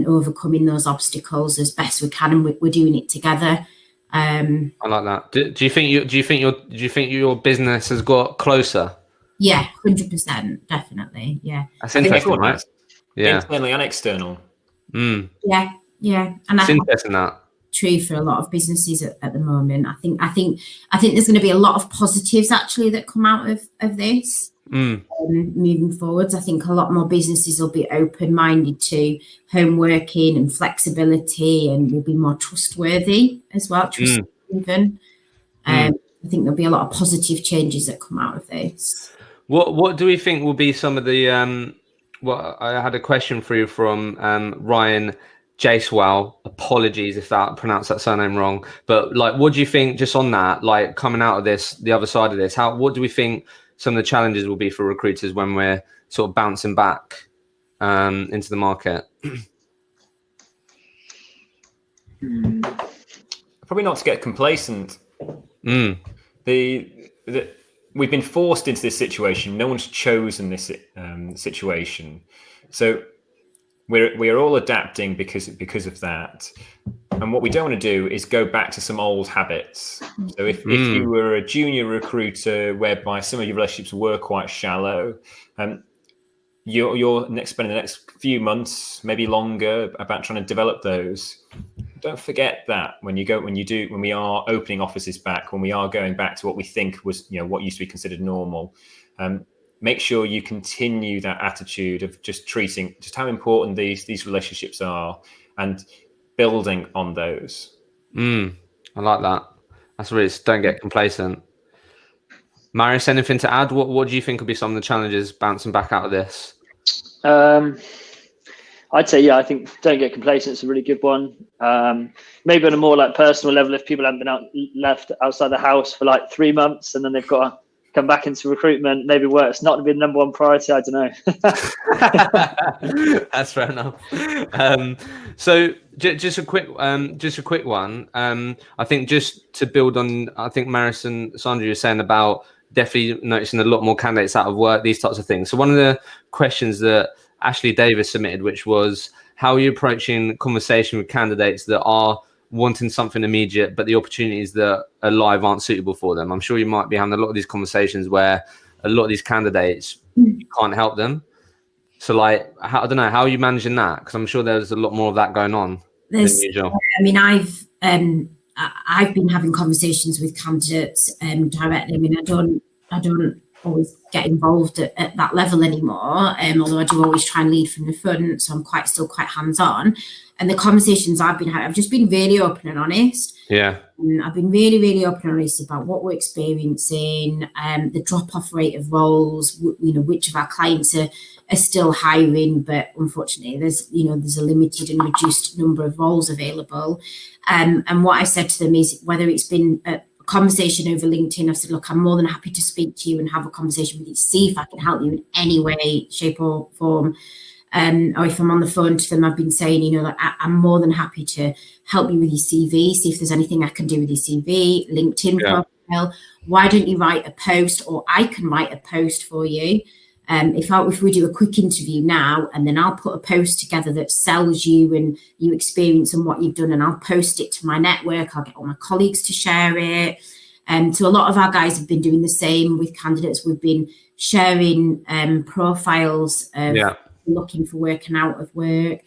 overcoming those obstacles as best we can, and we're doing it together. I like that. Do you think your business has got closer? Yeah, 100%, definitely. Yeah, that's interesting, right? Yeah, internally and external. Yeah, and it's interesting that. True for a lot of businesses at the moment. I think there's going to be a lot of positives actually that come out of this. Moving forwards, I think a lot more businesses will be open-minded to home working and flexibility, and will be more trustworthy as well. I think there'll be a lot of positive changes that come out of this. What do we think will be some of the I had a question for you from Ryan Jasewell. Apologies if I pronounced that surname wrong, but like, what do you think just on that, like coming out of this, the other side of this, what do we think some of the challenges will be for recruiters when we're sort of bouncing back into the market? Probably not to get complacent. We've been forced into this situation. No one's chosen this situation, so we're all adapting because of that. And what we don't want to do is go back to some old habits. So if you were a junior recruiter whereby some of your relationships were quite shallow, you're spending the next few months, maybe longer, about trying to develop those. Don't forget that when we are opening offices back, when we are going back to what we think was, what used to be considered normal, make sure you continue that attitude of just treating just how important these relationships are and building on those. I like that. That's really, don't get complacent. Marius, anything to add? What do you think will be some of the challenges bouncing back out of this? I'd say, I think don't get complacent is a really good one. Maybe on a more like personal level, if people haven't been left outside the house for like 3 months and then they've got to come back into recruitment, maybe work's not to be the number one priority. I don't know. That's fair enough. So just a quick one. I think just to build on, I think Marius and Sandra were saying about definitely noticing a lot more candidates out of work, these types of things. So one of the questions that Ashley Davis submitted, which was, how are you approaching conversation with candidates that are wanting something immediate, but the opportunities that are live aren't suitable for them? I'm sure you might be having a lot of these conversations where a lot of these candidates, you can't help them. So like, I don't know, how are you managing that? Because I'm sure there's a lot more of that going on than usual. I mean, I've been having conversations with candidates directly. I mean, I don't always get involved at that level anymore, although I do always try and lead from the front, so I'm still quite hands-on. And the conversations I've been having, I've just been really open and honest. Yeah. And I've been really, really open and honest about what we're experiencing, the drop-off rate of roles, which of our clients are still hiring, but unfortunately there's a limited and reduced number of roles available. And what I said to them is, whether it's been a conversation over LinkedIn, I've said, look, I'm more than happy to speak to you and have a conversation with you to see if I can help you in any way, shape or form. Or if I'm on the phone to them, I've been saying, I'm more than happy to help you with your CV, see if there's anything I can do with your CV, LinkedIn profile. Why don't you write a post, or I can write a post for you? if we do a quick interview now, and then I'll put a post together that sells you and your experience and what you've done, and I'll post it to my network, I'll get all my colleagues to share it. So a lot of our guys have been doing the same with candidates. We've been sharing profiles of looking for work and out of work.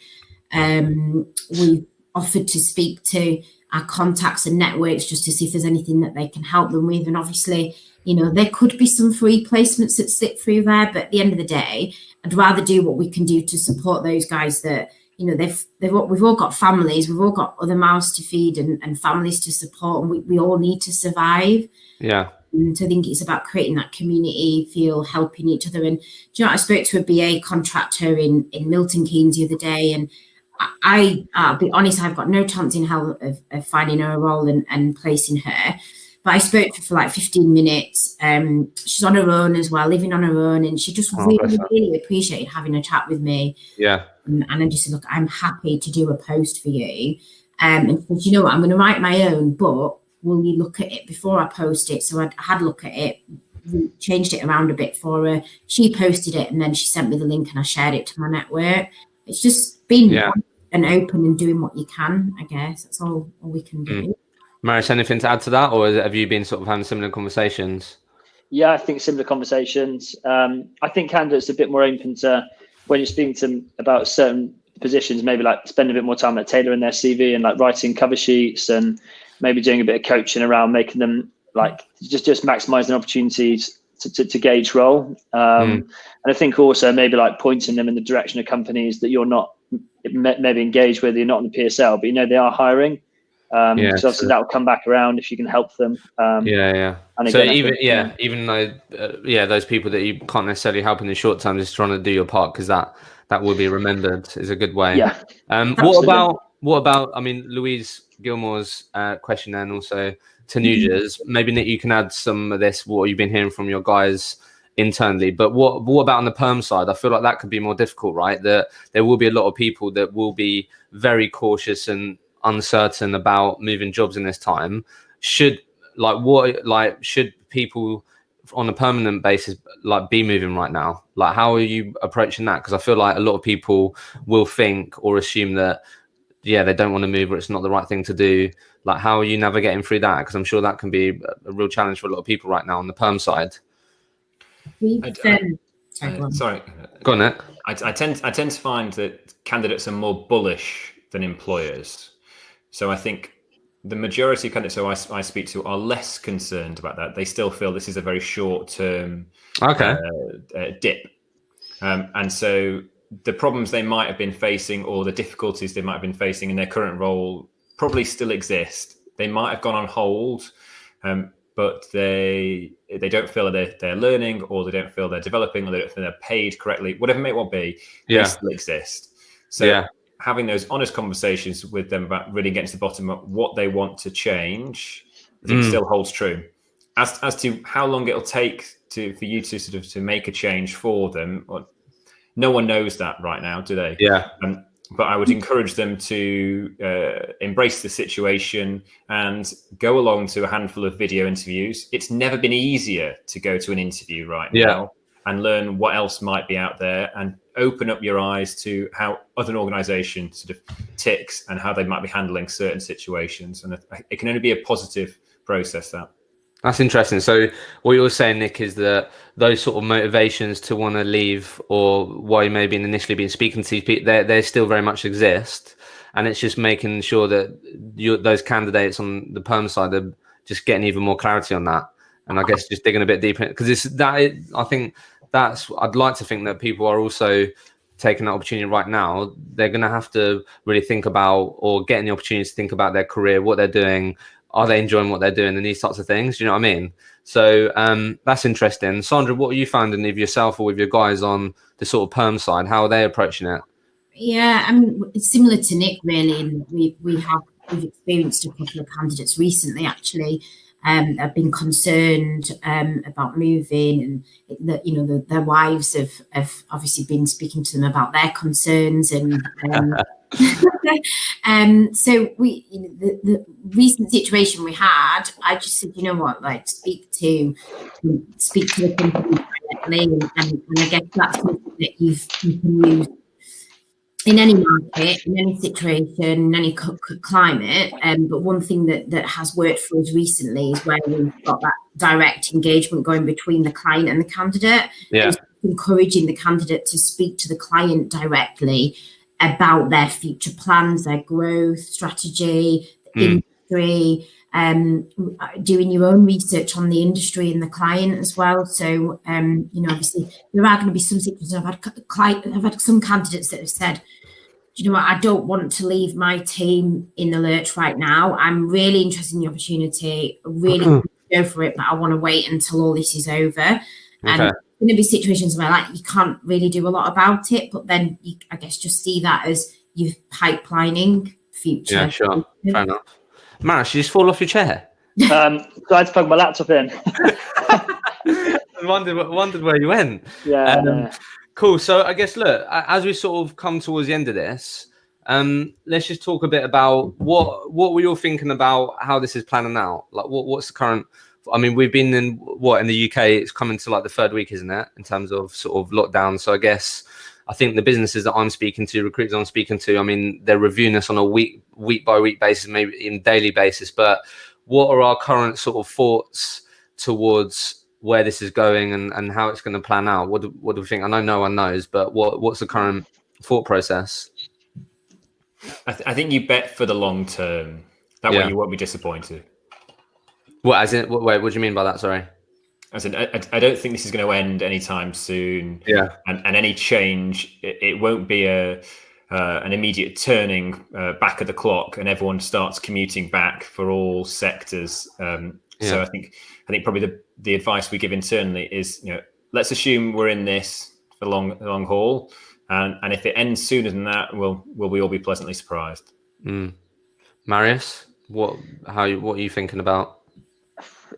We've offered to speak to our contacts and networks just to see if there's anything that they can help them with. And obviously, there could be some free placements that slip through there, but at the end of the day, I'd rather do what we can do to support those guys that, we've all got families, we've all got other mouths to feed and families to support, and we all need to survive. Yeah. And so I think it's about creating that community feel, helping each other. And do you know, I spoke to a BA contractor in Milton Keynes the other day, and I'll be honest, I've got no chance in hell of finding her a role and placing her. But I spoke to her for like 15 minutes. She's on her own as well, living on her own, and she just really appreciated having a chat with me. Yeah. And I just said, look, I'm happy to do a post for you. And she said, you know what, I'm going to write my own, but will you look at it before I post it? So I had a look at it, changed it around a bit for her. She posted it, and then she sent me the link, and I shared it to my network. It's just being and open and doing what you can, I guess. That's all we can do. Marius, anything to add to that, or have you been sort of having similar conversations? Yeah, I think similar conversations. I think candidates are a bit more open to, when you're speaking to them about certain positions, maybe like spending a bit more time like tailoring their CV and like writing cover sheets, and maybe doing a bit of coaching around making them like just maximizing opportunities to gauge role. And I think also maybe like pointing them in the direction of companies that you're not maybe engaged with, you're not on the PSL, but they are hiring. So obviously that will come back around if you can help them. And again, so even though those people that you can't necessarily help in the short term, just trying to do your part, because that will be remembered, is a good way. What about I mean, Louise Gilmore's question, and also Tanuja's, maybe Nick, you can add some of this, what you've been hearing from your guys internally, but what about on the perm side? I feel like that could be more difficult, right? That there will be a lot of people that will be very cautious and uncertain about moving jobs in this time. Should people on a permanent basis be moving right now? Like, how are you approaching that? Because I feel like a lot of people will think or assume that they don't want to move, or it's not the right thing to do. Like, how are you navigating through that? Because I'm sure that can be a real challenge for a lot of people right now on the perm side. Sorry, go on, Nick. I tend to find that candidates are more bullish than employers. So I think the majority of candidates who I speak to are less concerned about that. They still feel this is a very short-term dip. And so the problems they might have been facing, or the difficulties they might have been facing in their current role, probably still exist. They might have gone on hold, but they don't feel that they're learning, or they don't feel they're developing, or they don't feel they're paid correctly. Whatever it may well be, they still exist. So having those honest conversations with them about really getting to the bottom of what they want to change, I think still holds true. As to how long it'll take for you to sort of to make a change for them, no one knows that right now, do they? Yeah. But I would encourage them to embrace the situation and go along to a handful of video interviews. It's never been easier to go to an interview right now and learn what else might be out there, and open up your eyes to how other organizations sort of ticks and how they might be handling certain situations. And it can only be a positive process, that. That's interesting. So what you're saying, Nick, is that those sort of motivations to want to leave, or why you may have initially been speaking to these people, they still very much exist. And it's just making sure that those candidates on the perm side are just getting even more clarity on that. And I guess just digging a bit deeper, because I'd like to think that people are also taking that opportunity right now. They're going to have to really think about, or getting the opportunity to think about their career, what they're doing. Are they enjoying what they're doing, and these types of things? Do you know what I mean? So that's interesting. Sandra, what are you finding of yourself or with your guys on the sort of perm side? How are they approaching it? Yeah, I mean, it's similar to Nick, really. And we've experienced a couple of candidates recently, actually, have been concerned about moving, and that their wives have obviously been speaking to them about their concerns, and so the recent situation we had, I just said, you know what, like speak to the company exactly. And I guess that's something that you can use in any market, in any situation, in any climate. But one thing that has worked for us recently is where we've got that direct engagement going between the client and the candidate. Yeah. And encouraging the candidate to speak to the client directly about their future plans, their growth strategy, industry, doing your own research on the industry and the client as well. So, obviously there are going to be some situations. I've had some candidates that have said, do you know what, I don't want to leave my team in the lurch right now. I'm really interested in the opportunity, really go for it, but I want to wait until all this is over. And there's going to be situations where you can't really do a lot about it, but then you, I guess, just see that as you pipelining future. Yeah, sure. Fair enough. Maris, you just fall off your chair? So I had to plug my laptop in. I wondered where you went. Yeah. Cool. So I guess, look, as we sort of come towards the end of this, let's just talk a bit about what were you thinking about how this is planning out? Like, what's the current? I mean, we've been in the UK. It's coming to the third week, isn't it, in terms of sort of lockdown? So I think the businesses that I'm speaking to, recruiters I'm speaking to, I mean, they're reviewing us on a week by week basis, maybe even daily basis. But what are our current sort of thoughts towards where this is going and how it's going to plan out? What do we think? I know no one knows, but what's the current thought process? I think you bet for the long term. That way you won't be disappointed. What, as in, wait, what do you mean by that? Sorry. As in, I don't think this is going to end anytime soon. Yeah. And any change, it won't be an immediate turning back of the clock and everyone starts commuting back for all sectors. So I think probably the advice we give internally is, let's assume we're in this for the long haul. And if it ends sooner than that, will we all be pleasantly surprised? Marius, what are you thinking about?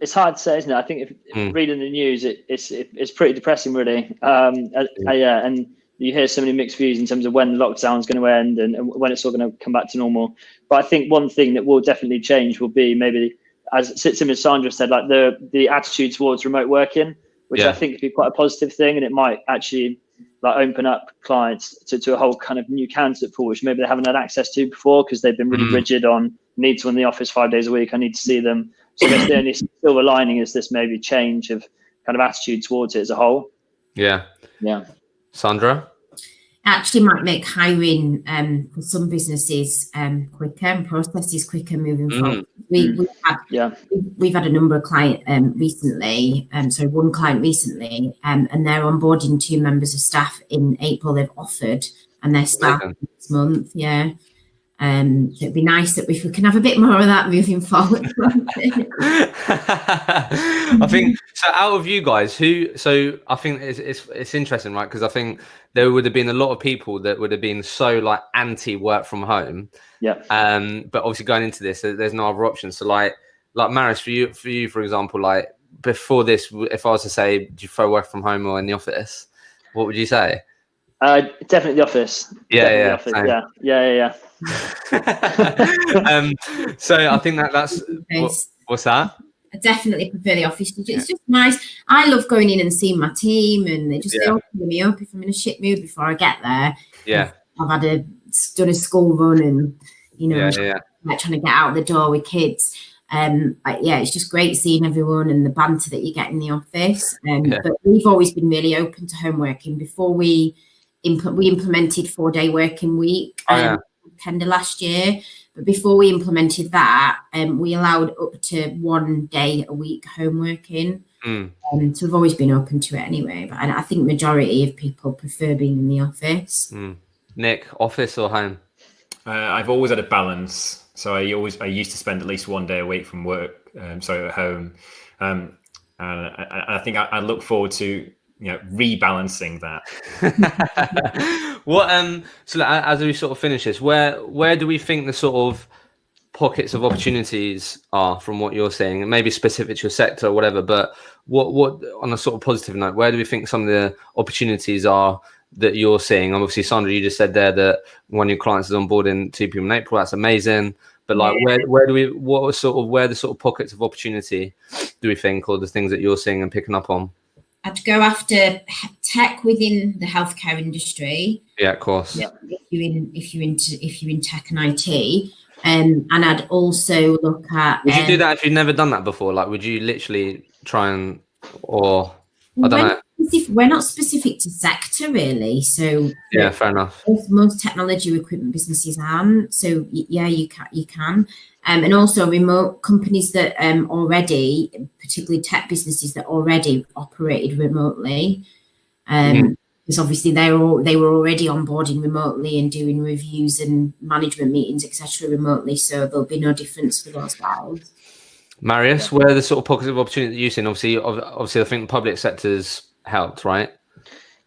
It's hard to say, isn't it? I think if reading the news, it's pretty depressing, really. And you hear so many mixed views in terms of when the lockdown's going to end and when it's all going to come back to normal. But I think one thing that will definitely change will be maybe, as similar to Sandra said, like the attitude towards remote working, which I think could be quite a positive thing, and it might actually open up clients to a whole kind of new candidate pool, which maybe they haven't had access to before because they've been really rigid on need to in the office 5 days a week. I need to see them. So I guess the only silver lining is this maybe change of kind of attitude towards it as a whole. Yeah. Sandra? Actually might make hiring for some businesses quicker and processes quicker moving forward. We've had a number of clients recently, one client recently, and they're onboarding 2 members of staff in April. They've offered, and they're starting this month. So it'd be nice that if we can have a bit more of that moving forward. I think so. Out of you guys, I think it's interesting, right? Because I think there would have been a lot of people that would have been so anti work from home. Yeah. But obviously going into this, there's no other option. So like Maris, for you, for example, before this, if I was to say, do you prefer work from home or in the office? What would you say? Definitely the office. Yeah. So I think that's what's that? I definitely prefer the office. It's just nice. I love going in and seeing my team, and they just open me up if I'm in a shit mood before I get there. Yeah, I've done a school run, and trying to get out the door with kids. It's just great seeing everyone and the banter that you get in the office. But we've always been really open to home working. Before we implemented 4-day working week kind of last year, but before we implemented that, we allowed up to 1 day a week home working. So we've always been open to it anyway. But I think majority of people prefer being in the office. Nick, office or home? I've always had a balance. So I used to spend at least 1 day a week from work, at home, and I think I look forward to rebalancing that. So as we sort of finish this, where do we think the sort of pockets of opportunities are from what you're seeing, and maybe specific to your sector or whatever? But what on a sort of positive note, where do we think some of the opportunities are that you're seeing? Obviously, Sandra, you just said there that one of your clients is on board in 2 people in April. That's amazing. But where the sort of pockets of opportunity do we think, or the things that you're seeing and picking up on? I'd go after tech within the healthcare industry. Yeah, of course. Yeah. If you're in tech and IT, and I'd also look at. Would you do that if you've never done that before? Like, would you literally try and, or I don't know. We're not specific to sector really, so yeah, fair enough. Most technology recruitment businesses aren't. So yeah, you can. And also remote companies that already, particularly tech businesses that already operated remotely, because obviously they were already onboarding remotely and doing reviews and management meetings, etc. remotely. So there'll be no difference for those guys. Marius, where are the sort of pockets of opportunity that you've seen? Obviously, I think the public sector's helped, right?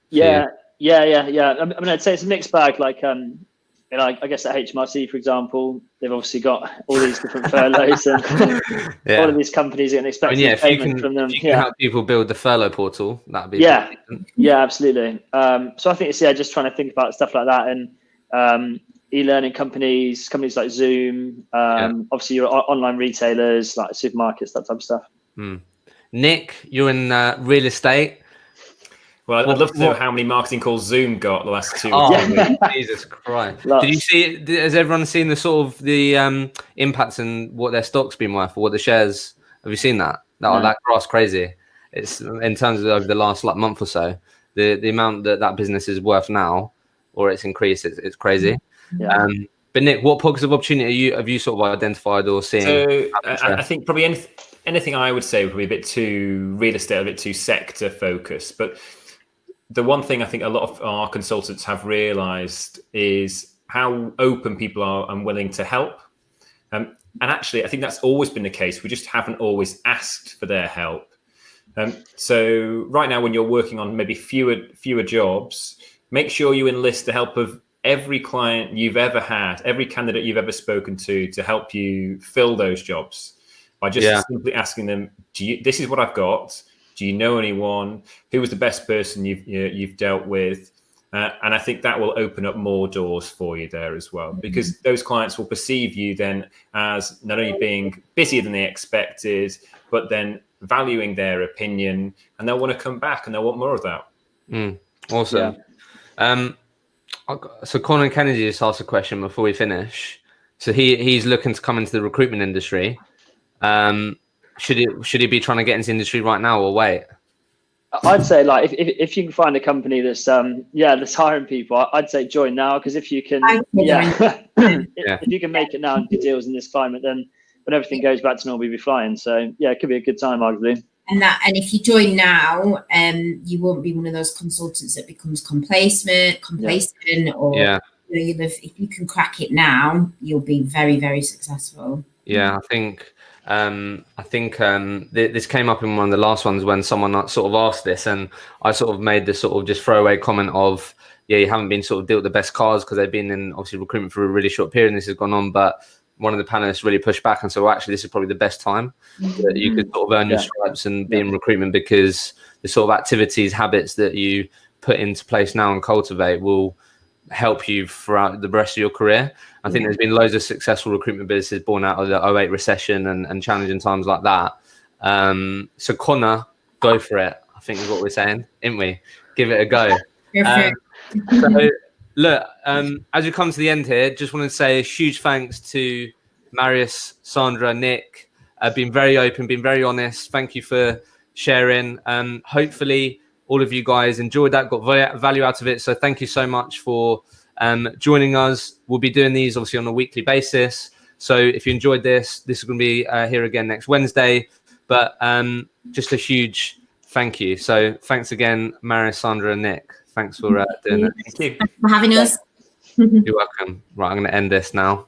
Yeah. I mean, I'd say it's a mixed bag. Like, I guess at HMRC, for example, they've obviously got all these different furloughs and all of these companies are expecting payment from them. If you can help people build the furlough portal, that'd be absolutely. So I think it's just trying to think about stuff like that, and e-learning companies like Zoom, obviously your online retailers like supermarkets, that type of stuff. Nick, you're in real estate. Well, I'd love to know how many marketing calls Zoom got the last 2 weeks. Oh, Jesus Christ. Did you see, has everyone seen the impacts and what their stock's been worth or what the shares, have you seen that? That graph's crazy. It's in terms of over the last month or so, the amount that business is worth now, or it's increased, it's crazy. Yeah. But Nick, what pockets of opportunity have you sort of identified or seen? So I think probably anything I would say would be a bit too real estate, a bit too sector focused. But the one thing I think a lot of our consultants have realized is how open people are and willing to help. And actually, I think that's always been the case. We just haven't always asked for their help. So right now, when you're working on maybe fewer jobs, make sure you enlist the help of every client you've ever had, every candidate you've ever spoken to help you fill those jobs by just simply asking them, this is what I've got. Do you know anyone? Who was the best person you've dealt with? And I think that will open up more doors for you there as well, because those clients will perceive you then as not only being busier than they expected, but then valuing their opinion, and they'll want to come back and they'll want more of that. Awesome. Yeah. So Conor Kennedy just asked a question before we finish. So he's looking to come into the recruitment industry. Should he be trying to get into the industry right now or wait? I'd say if you can find a company that's that's hiring people, I'd say join now, because if you can if you can make it now and do deals in this climate, then when everything goes back to normal, you'll be flying. So it could be a good time, arguably. And if you join now, you won't be one of those consultants that becomes complacent, or if you can crack it now, you'll be very, very successful. Yeah, I think this came up in one of the last ones when someone sort of asked this, and I sort of made this sort of just throwaway comment of, you haven't been sort of dealt the best cards because they've been in obviously recruitment for a really short period and this has gone on, but one of the panelists really pushed back and said, well, actually, this is probably the best time that you could sort of earn your stripes and be in recruitment, because the sort of activities, habits that you put into place now and cultivate will help you throughout the rest of your career. I think there's been loads of successful recruitment businesses born out of the 2008 recession and challenging times like that. So Conor, go for it, I think is what we're saying, ain't we? Give it a go. So look, as we come to the end here, just want to say a huge thanks to Marius, Sandra, Nick. Been very open, been very honest. Thank you for sharing. Hopefully all of you guys enjoyed that, got value out of it. So thank you so much for joining us. We'll be doing these obviously on a weekly basis. So if you enjoyed this is going to be here again next Wednesday. But just a huge thank you. So thanks again, Marius, Sandra, and Nick. Thanks for doing it. Thanks for having us. You're welcome. Right, I'm going to end this now.